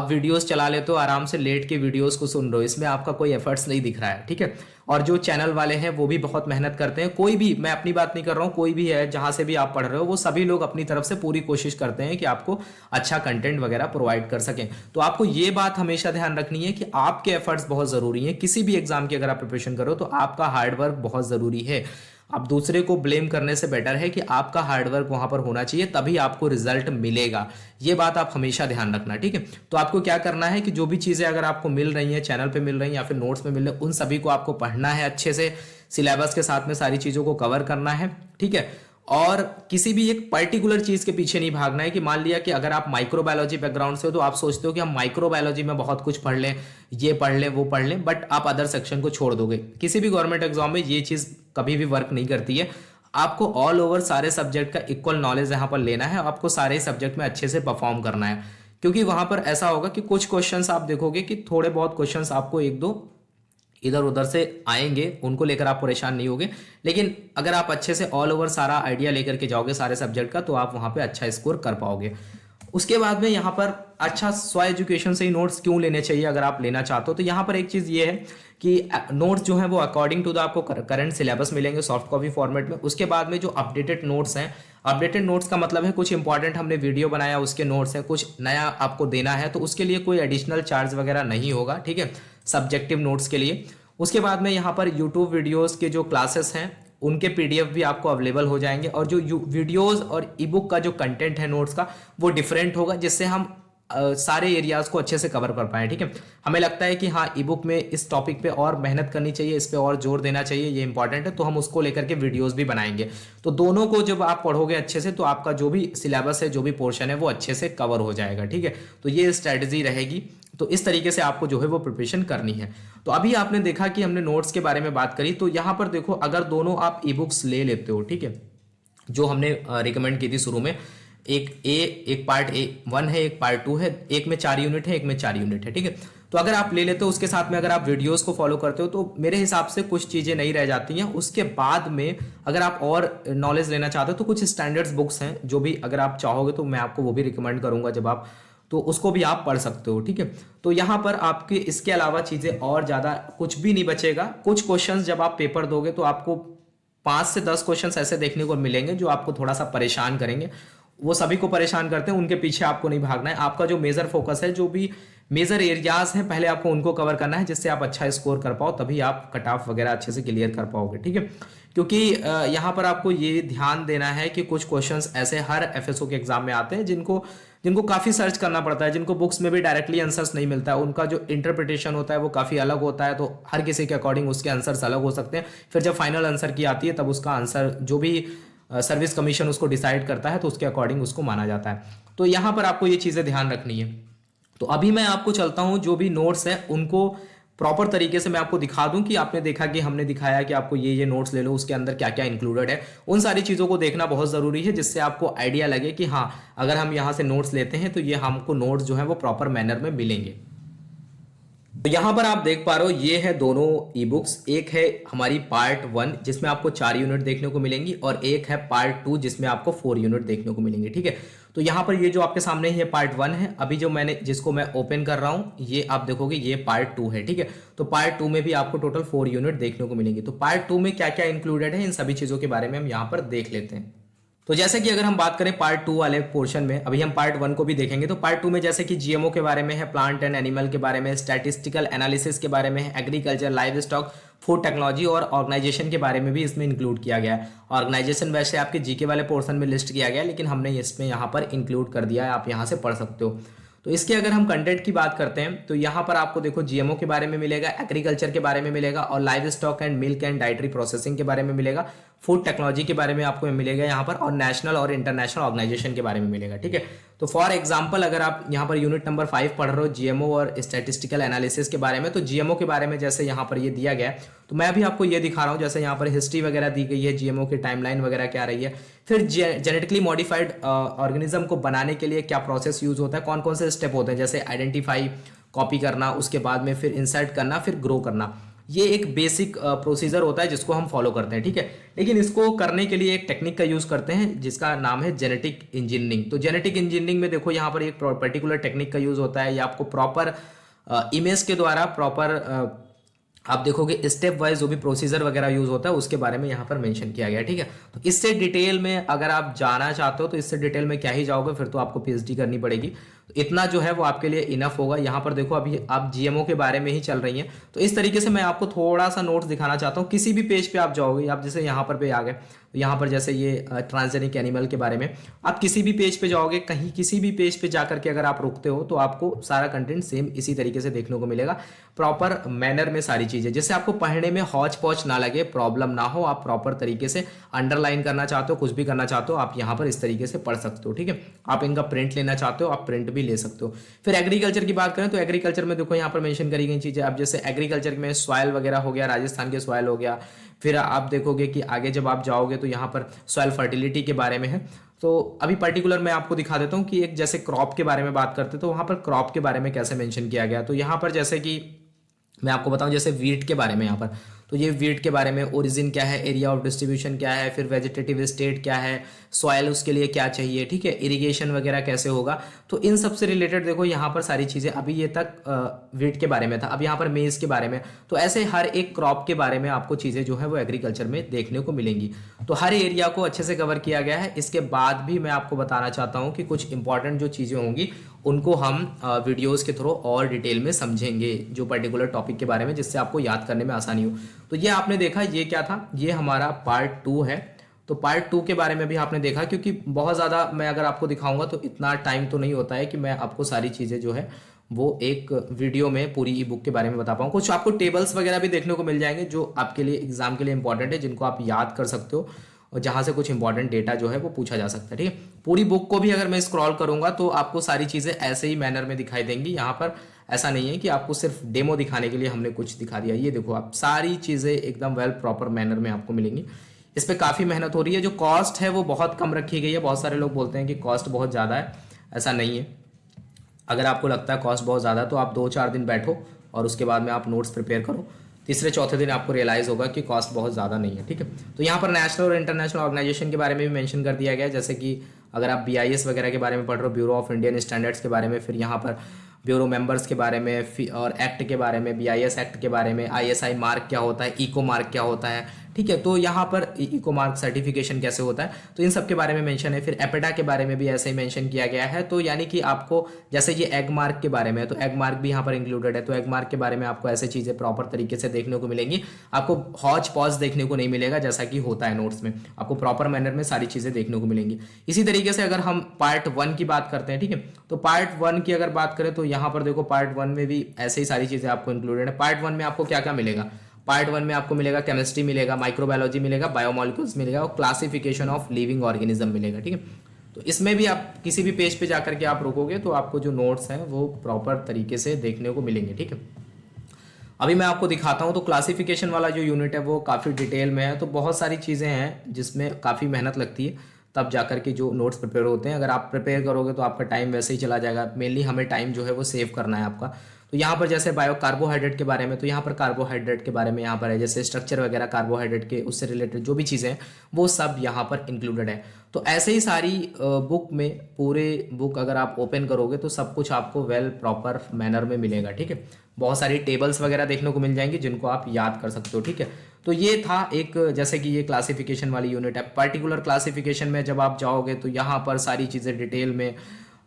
वीडियोस चला लेते हो आराम से लेट के वीडियोस को सुन रहे हो, इसमें आपका कोई एफर्ट्स नहीं दिख रहा है, ठीक है। और जो चैनल वाले हैं वो भी बहुत मेहनत करते हैं। कोई भी, मैं अपनी बात नहीं कर रहा हूँ, कोई भी है जहां से भी आप पढ़ रहे हो वो सभी लोग अपनी तरफ से पूरी कोशिश करते हैं कि आपको अच्छा कंटेंट वगैरह प्रोवाइड कर सकें। तो आपको ये बात हमेशा ध्यान रखनी है कि आपके एफर्ट्स बहुत जरूरी है। किसी भी एग्जाम की अगर आप प्रिपरेशन करो तो आपका हार्डवर्क बहुत जरूरी है। आप दूसरे को ब्लेम करने से बेटर है कि आपका हार्डवर्क वहां पर होना चाहिए, तभी आपको रिजल्ट मिलेगा। ये बात आप हमेशा ध्यान रखना, ठीक है। तो आपको क्या करना है कि जो भी चीजें अगर आपको मिल रही हैं, चैनल पे मिल रही हैं या फिर नोट्स में मिल रही हैं, उन सभी को आपको पढ़ना है अच्छे से, सिलेबस के साथ में सारी चीजों को कवर करना है, ठीक है। और किसी भी एक पर्टिकुलर चीज के पीछे नहीं भागना है कि मान लिया कि अगर आप माइक्रोबायोलॉजी बैकग्राउंड से हो तो आप सोचते हो कि हम माइक्रोबायोलॉजी में बहुत कुछ पढ़ लें, ये पढ़ लें, वो पढ़ लें, बट आप अदर सेक्शन को छोड़ दोगे। किसी भी गवर्नमेंट एग्जाम में ये चीज कभी भी वर्क नहीं करती है। आपको ऑल ओवर सारे सब्जेक्ट का इक्वल नॉलेज यहाँ पर लेना है, आपको सारे सब्जेक्ट में अच्छे से परफॉर्म करना है। क्योंकि वहां पर ऐसा होगा कि कुछ क्वेश्चंस आप देखोगे कि थोड़े बहुत क्वेश्चंस आपको 1-2 इधर उधर से आएंगे, उनको लेकर आप परेशान नहीं होगे। लेकिन अगर आप अच्छे से ऑल ओवर सारा आइडिया लेकर के जाओगे सारे सब्जेक्ट का, तो आप वहां पे अच्छा स्कोर कर पाओगे। उसके बाद में यहाँ पर अच्छा स्व एजुकेशन से ही नोट्स क्यों लेने चाहिए अगर आप लेना चाहते हो, तो यहाँ पर एक चीज ये है कि नोट्स जो है वो अकॉर्डिंग टू द आपको करंट सिलेबस मिलेंगे सॉफ्ट कॉपी फॉर्मेट में। उसके बाद में जो अपडेटेड नोट्स हैं, अपडेटेड नोट्स का मतलब है कुछ इंपॉर्टेंट हमने वीडियो बनाया उसके नोट्स हैं, कुछ नया आपको देना है, तो उसके लिए कोई एडिशनल चार्ज वगैरह नहीं होगा, ठीक है, सब्जेक्टिव नोट्स के लिए। उसके बाद में यहाँ पर यूट्यूब वीडियोस के जो क्लासेस हैं उनके पीडीएफ भी आपको अवेलेबल हो जाएंगे, और जो वीडियोस और ई बुक का जो कंटेंट है नोट्स का वो डिफरेंट होगा, जिससे हम सारे एरियाज को अच्छे से कवर कर पाए, ठीक है। हमें लगता है कि हाँ ई बुक में इस टॉपिक पे और मेहनत करनी चाहिए, इस पे और जोर देना चाहिए, ये इंपॉर्टेंट है, तो हम उसको लेकर के वीडियोस भी बनाएंगे। तो दोनों को जब आप पढ़ोगे अच्छे से तो आपका जो भी सिलेबस है, जो भी पोर्शन है वो अच्छे से कवर हो जाएगा, ठीक है। तो ये स्ट्रेटजी रहेगी। तो इस तरीके से आपको जो है वो प्रिपरेशन करनी है। तो अभी आपने देखा कि हमने नोट्स के बारे में बात करी, तो यहाँ पर देखो अगर दोनों आप ई बुक्स ले लेते हो, ठीक है, जो हमने रिकमेंड की थी शुरू में, एक पार्ट A1 है, एक पार्ट 2 है, एक में 4 यूनिट है, एक में 4 यूनिट है, ठीक है। तो अगर आप ले लेते हो उसके साथ में अगर आप वीडियोस को फॉलो करते हो तो मेरे हिसाब से कुछ चीजें नहीं रह जाती हैं। उसके बाद में अगर आप और नॉलेज लेना चाहते हो तो कुछ स्टैंडर्ड्स बुक्स हैं जो भी अगर आप चाहोगे तो मैं आपको वो भी रिकमेंड करूंगा, जब आप तो उसको भी आप पढ़ सकते हो, ठीक है। तो यहाँ पर आपके इसके अलावा चीजें और ज्यादा कुछ भी नहीं बचेगा। कुछ क्वेश्चंस जब आप पेपर दोगे तो आपको 5 से 10 क्वेश्चंस ऐसे देखने को मिलेंगे जो आपको थोड़ा सा परेशान करेंगे। वो सभी को परेशान करते हैं, उनके पीछे आपको नहीं भागना है। आपका जो मेजर फोकस है, जो भी मेजर एरियाज हैं, पहले आपको उनको कवर करना है, जिससे आप अच्छा स्कोर कर पाओ, तभी आप कट ऑफ वगैरह अच्छे से क्लियर कर पाओगे, ठीक है। क्योंकि यहाँ पर आपको ये ध्यान देना है कि कुछ क्वेश्चंस ऐसे हर एफएसओ के एग्जाम में आते हैं जिनको जिनको काफ़ी सर्च करना पड़ता है, जिनको बुक्स में भी डायरेक्टली आंसर्स नहीं मिलता है, उनका जो इंटरप्रिटेशन होता है वो काफ़ी अलग होता है, तो हर किसी के अकॉर्डिंग उसके आंसर्स अलग हो सकते हैं। फिर जब फाइनल आंसर की आती है तब उसका आंसर जो भी सर्विस कमीशन उसको डिसाइड करता है तो उसके अकॉर्डिंग उसको माना जाता है। तो यहाँ पर आपको ये चीज़ें ध्यान रखनी है। तो अभी मैं आपको चलता हूँ, जो भी नोट्स हैं उनको प्रॉपर तरीके से मैं आपको दिखा दूं कि आपने देखा कि हमने दिखाया कि आपको ये नोट्स ले लो, उसके अंदर क्या क्या इंक्लूडेड है, उन सारी चीज़ों को देखना बहुत ज़रूरी है, जिससे आपको आइडिया लगे कि हाँ अगर हम यहाँ से नोट्स लेते हैं तो ये हमको नोट्स जो है वो प्रॉपर मैनर में मिलेंगे। तो यहाँ पर आप देख पा रहे हो ये है दोनों ई बुक्स, एक है हमारी पार्ट 1 जिसमें आपको 4 यूनिट देखने को मिलेंगी और एक है पार्ट 2 जिसमें आपको 4 यूनिट देखने को मिलेंगे, ठीक है। तो यहाँ पर ये जो आपके सामने ये पार्ट 1 है, अभी जो मैंने जिसको मैं ओपन कर रहा हूँ ये आप देखोगे ये पार्ट 2 है, ठीक है। तो पार्ट 2 में भी आपको टोटल 4 यूनिट देखने को मिलेंगी। तो पार्ट 2 में क्या क्या इंक्लूडेड है इन सभी चीज़ों के बारे में हम यहाँ पर देख लेते हैं। तो जैसे कि अगर हम बात करें पार्ट 2 वाले पोर्शन में, अभी हम पार्ट 1 को भी देखेंगे, तो पार्ट 2 में जैसे कि जीएमओ के बारे में है, प्लांट एंड एनिमल के बारे में, स्टैटिस्टिकल एनालिसिस के बारे में है, agriculture, live stock, food technology और ऑर्गेनाइजेशन के बारे में भी इसमें इंक्लूड किया गया है। ऑर्गेनाइजेशन वैसे आपके जीके वाले पोर्शन में लिस्ट किया गया है, लेकिन हमने इसमें यहाँ पर इंक्लूड कर दिया है, आप यहाँ से पढ़ सकते हो। तो इसके अगर हम कंटेंट की बात करते हैं तो यहाँ पर आपको देखो जीएमओ के बारे में मिलेगा, एग्रीकल्चर के बारे में मिलेगा और live stock and milk and dietary processing के बारे में मिलेगा, फूड टेक्नोलॉजी के बारे में आपको मिलेगा यहाँ पर, और नेशनल और इंटरनेशनल ऑर्गेनाइजेशन के बारे में मिलेगा, ठीक है। तो फॉर एग्जांपल अगर आप यहाँ पर यूनिट नंबर 5 पढ़ रहे हो जीएमओ और स्टैटिस्टिकल एनालिसिस के बारे में, तो जीएमओ के बारे में जैसे यहाँ पर ये दिया गया है, तो मैं भी आपको ये दिखा रहा हूँ, जैसे यहाँ पर हिस्ट्री वगैरह दी गई है, जीएमओ की टाइमलाइन वगैरह क्या रही है, फिर जेनेटिकली मॉडिफाइड ऑर्गेनिज्म को बनाने के लिए क्या प्रोसेस यूज होता है, कौन कौन से स्टेप होते हैं, जैसे आइडेंटिफाई, कॉपी करना, उसके बाद में फिर इंसर्ट करना, फिर ग्रो करना। ये एक बेसिक प्रोसीजर होता है जिसको हम फॉलो करते हैं, ठीक है। लेकिन इसको करने के लिए एक टेक्निक का यूज करते हैं जिसका नाम है जेनेटिक इंजीनियरिंग। तो जेनेटिक इंजीनियरिंग में देखो यहाँ पर एक पर्टिकुलर टेक्निक का यूज होता है, ये आपको प्रॉपर इमेज के द्वारा प्रॉपर आप देखोगे स्टेप वाइज जो भी प्रोसीजर वगैरह यूज होता है उसके बारे में यहाँ पर मेंशन किया गया है, ठीक है। तो इससे डिटेल में अगर आप जाना चाहते हो तो इससे डिटेल में क्या ही जाओगे, फिर तो आपको पीएचडी करनी पड़ेगी। तो इतना जो है वो आपके लिए इनफ होगा। यहाँ पर देखो अभी आप जीएमओ के बारे में ही चल रही हैं, तो इस तरीके से मैं आपको थोड़ा सा नोट्स दिखाना चाहता हूँ। किसी भी पेज पे आप जाओगे, आप जैसे यहाँ पर आ गए, तो यहाँ पर जैसे ये ट्रांसजेनिक एनिमल के बारे में आप किसी भी पेज पे जाओगे, कहीं किसी भी पेज पे जाकर के अगर आप रुकते हो तो आपको सारा कंटेंट सेम इसी तरीके से देखने को मिलेगा, प्रॉपर मैनर में सारी चीजें, जिससे आपको पढ़ने में हौच पौच ना लगे, प्रॉब्लम ना हो, आप प्रॉपर तरीके से अंडरलाइन करना चाहते हो, कुछ भी करना चाहते हो आप यहाँ पर इस तरीके से पढ़ सकते हो, ठीक है। आप इनका प्रिंट लेना चाहते हो आप प्रिंट भी ले सकते हो। फिर एग्रीकल्चर की बात करें तो एग्रीकल्चर में देखो यहाँ पर मेंशन करी गई चीजें, अब जैसे एग्रीकल्चर में सॉइल वगैरह हो गया, राजस्थान के सॉइल हो गया। फिर आप देखोगे कि आगे जब आप जाओगे तो यहाँ पर सॉइल फर्टिलिटी के बारे में है। तो अभी पर्टिकुलर मैं आपको दिखा देता हूँ कि एक जैसे क्रॉप के बारे में बात करते तो वहाँ पर क्रॉप के बारे में कैसे मेंशन किया गया। तो यहाँ पर जैसे कि मैं आपको बताऊं जैसे वीट के बारे में, यहाँ पर तो ये वीट के बारे में ओरिजिन क्या है, एरिया ऑफ डिस्ट्रीब्यूशन क्या है, फिर वेजिटेटिव स्टेट क्या है, सॉइल उसके लिए क्या चाहिए, ठीक है, इरिगेशन वगैरह कैसे होगा। तो इन सब से रिलेटेड देखो यहाँ पर सारी चीज़ें, अभी ये तक वीट के बारे में था, अब यहाँ पर मेज़ के बारे में। तो ऐसे हर एक क्रॉप के बारे में आपको चीज़ें जो है वो एग्रीकल्चर में देखने को मिलेंगी। तो हर एरिया को अच्छे से कवर किया गया है। इसके बाद भी मैं आपको बताना चाहता हूँ कि कुछ इंपॉर्टेंट जो चीज़ें होंगी उनको हम वीडियोस के थ्रू और डिटेल में समझेंगे, जो पर्टिकुलर टॉपिक के बारे में, जिससे आपको याद करने में आसानी हो। तो ये आपने देखा, ये क्या था, ये हमारा पार्ट 2 है। तो पार्ट 2 के बारे में भी आपने देखा, क्योंकि बहुत ज़्यादा मैं अगर आपको दिखाऊंगा तो इतना टाइम तो नहीं होता है कि मैं आपको सारी चीज़ें जो है वो एक वीडियो में पूरी ई बुक के बारे में बता पाऊँ। कुछ आपको टेबल्स वगैरह भी देखने को मिल जाएंगे जो आपके लिए एग्जाम के लिए इंपॉर्टेंट है, जिनको आप याद कर सकते हो और जहाँ से कुछ इंपॉर्टेंट डेटा जो है वो पूछा जा सकता है, ठीक है। पूरी बुक को भी अगर मैं स्क्रॉल करूंगा तो आपको सारी चीज़ें ऐसे ही मैनर में दिखाई देंगी। यहाँ पर ऐसा नहीं है कि आपको सिर्फ डेमो दिखाने के लिए हमने कुछ दिखा दिया। ये देखो आप सारी चीज़ें एकदम वेल प्रॉपर मैनर में आपको मिलेंगी। इस पर काफ़ी मेहनत हो रही है। जो कॉस्ट है वो बहुत कम रखी गई है। बहुत सारे लोग बोलते हैं कि कॉस्ट बहुत ज़्यादा है, ऐसा नहीं है। अगर आपको लगता है कॉस्ट बहुत ज़्यादा तो आप 2-4 दिन बैठो और उसके बाद में आप नोट्स प्रिपेयर करो, तीसरे चौथे दिन आपको रियलाइज़ होगा कि कॉस्ट बहुत ज़्यादा नहीं है, ठीक है। तो यहाँ पर नेशनल और इंटरनेशनल ऑर्गेनाइजेशन के बारे में भी मेंशन कर दिया गया है, जैसे कि अगर आप BIS वगैरह के बारे में पढ़ रहे हो, ब्यूरो ऑफ इंडियन स्टैंडर्ड्स के बारे में, फिर यहाँ पर ब्यूरो मेंबर्स के बारे में और एक्ट के बारे में, BIS एक्ट के बारे में, ISI मार्क क्या होता है, इको मार्क क्या होता है, ठीक है। तो यहाँ पर इकोमार्क सर्टिफिकेशन कैसे होता है, तो इन सब के बारे में मेंशन है। फिर एपेडा के बारे में भी ऐसे ही मेंशन किया गया है। तो यानी कि आपको जैसे ये एग मार्क के बारे में है, तो एग मार्क भी यहाँ पर इंक्लूडेड है। तो एग मार्क के बारे में आपको ऐसे चीज़ें प्रॉपर तरीके से देखने को मिलेंगी, आपको हॉच पॉज देखने को नहीं मिलेगा जैसा कि होता है नोट्स में, आपको प्रॉपर मैनर में सारी चीज़ें देखने को मिलेंगी। इसी तरीके से अगर हम पार्ट 1 की बात करते हैं, ठीक है, तो पार्ट 1 की अगर बात करें तो यहाँ पर देखो पार्ट 1 में भी ऐसे ही सारी चीज़ें आपको इंक्लूडेड है। पार्ट 1 में आपको क्या क्या मिलेगा, पार्ट 1 में आपको मिलेगा केमिस्ट्री मिलेगा, माइक्रोबायोलॉजी मिलेगा, बायोमोलिक्यूल्स मिलेगा और क्लासिफिकेशन ऑफ लिविंग ऑर्गेनिज्म मिलेगा, ठीक है। तो इसमें भी आप किसी भी पेज पे जाकर के आप रोकोगे तो आपको जो नोट्स हैं वो प्रॉपर तरीके से देखने को मिलेंगे, ठीक है। अभी मैं आपको दिखाता हूँ। तो क्लासिफिकेशन वाला जो यूनिट है वो काफ़ी डिटेल में है, तो बहुत सारी चीज़ें हैं जिसमें काफ़ी मेहनत लगती है तब जाकर के जो नोट्स प्रिपेयर होते हैं। अगर आप प्रिपेयर करोगे तो आपका टाइम वैसे ही चला जाएगा, मेनली हमें टाइम जो है वो सेव करना है आपका। तो यहाँ पर जैसे बायो कार्बोहाइड्रेट के बारे में, तो यहाँ पर कार्बोहाइड्रेट के बारे में यहाँ पर है, जैसे स्ट्रक्चर वगैरह कार्बोहाइड्रेट के उससे रिलेटेड जो भी चीज़ें हैं वो सब यहाँ पर इंक्लूडेड है। तो ऐसे ही सारी बुक में, पूरे बुक अगर आप ओपन करोगे तो सब कुछ आपको वेल प्रॉपर मैनर में मिलेगा, ठीक है। बहुत सारी टेबल्स वगैरह देखने को मिल जाएंगी जिनको आप याद कर सकते हो, ठीक है। तो ये था एक, जैसे कि ये क्लासिफिकेशन वाली यूनिट है। पर्टिकुलर क्लासिफिकेशन में जब आप जाओगे तो यहाँ पर सारी चीज़ें डिटेल में,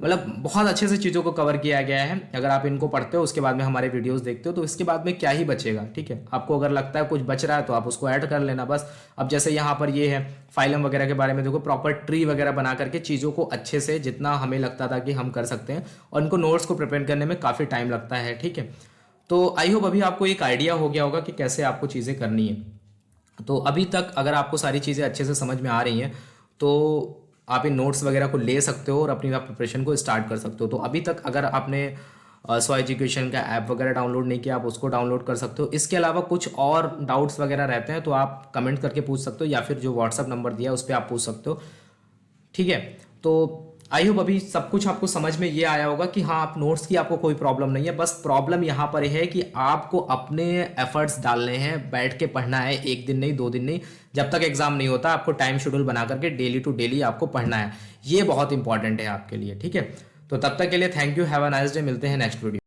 मतलब बहुत अच्छे से चीज़ों को कवर किया गया है। अगर आप इनको पढ़ते हो उसके बाद में हमारे वीडियोस देखते हो तो इसके बाद में क्या ही बचेगा, ठीक है। आपको अगर लगता है कुछ बच रहा है तो आप उसको ऐड कर लेना बस। अब जैसे यहाँ पर ये है फाइलम वगैरह के बारे में, देखो प्रॉपर ट्री वगैरह बना करके चीज़ों को अच्छे से, जितना हमें लगता था कि हम कर सकते हैं, और इनको नोट्स को प्रिपेयर करने में काफ़ी टाइम लगता है, ठीक है। तो आई होप अभी आपको एक आइडिया हो गया होगा कि कैसे आपको चीज़ें करनी है। तो अभी तक अगर आपको सारी चीज़ें अच्छे से समझ में आ रही हैं तो आप इन नोट्स वगैरह को ले सकते हो और अपनी प्रिपरेशन को स्टार्ट कर सकते हो। तो अभी तक अगर आपने सो एजुकेशन का ऐप वगैरह डाउनलोड नहीं किया, आप उसको डाउनलोड कर सकते हो। इसके अलावा कुछ और डाउट्स वगैरह रहते हैं तो आप कमेंट करके पूछ सकते हो, या फिर जो व्हाट्सअप नंबर दिया है उस पर आप पूछ सकते हो, ठीक है। तो आई होप अभी सब कुछ आपको समझ में ये आया होगा कि हाँ, आप नोट्स की आपको कोई प्रॉब्लम नहीं है। बस प्रॉब्लम यहाँ पर है कि आपको अपने एफर्ट्स डालने हैं, बैठ के पढ़ना है, एक दिन नहीं, 2 दिन नहीं, जब तक एग्जाम नहीं होता आपको टाइम शेड्यूल बना करके डेली टू डेली आपको पढ़ना है। ये बहुत इंपॉर्टेंट है आपके लिए, ठीक है। तो तब तक के लिए thank you, have a nice day, मिलते हैं नेक्स्ट वीडियो।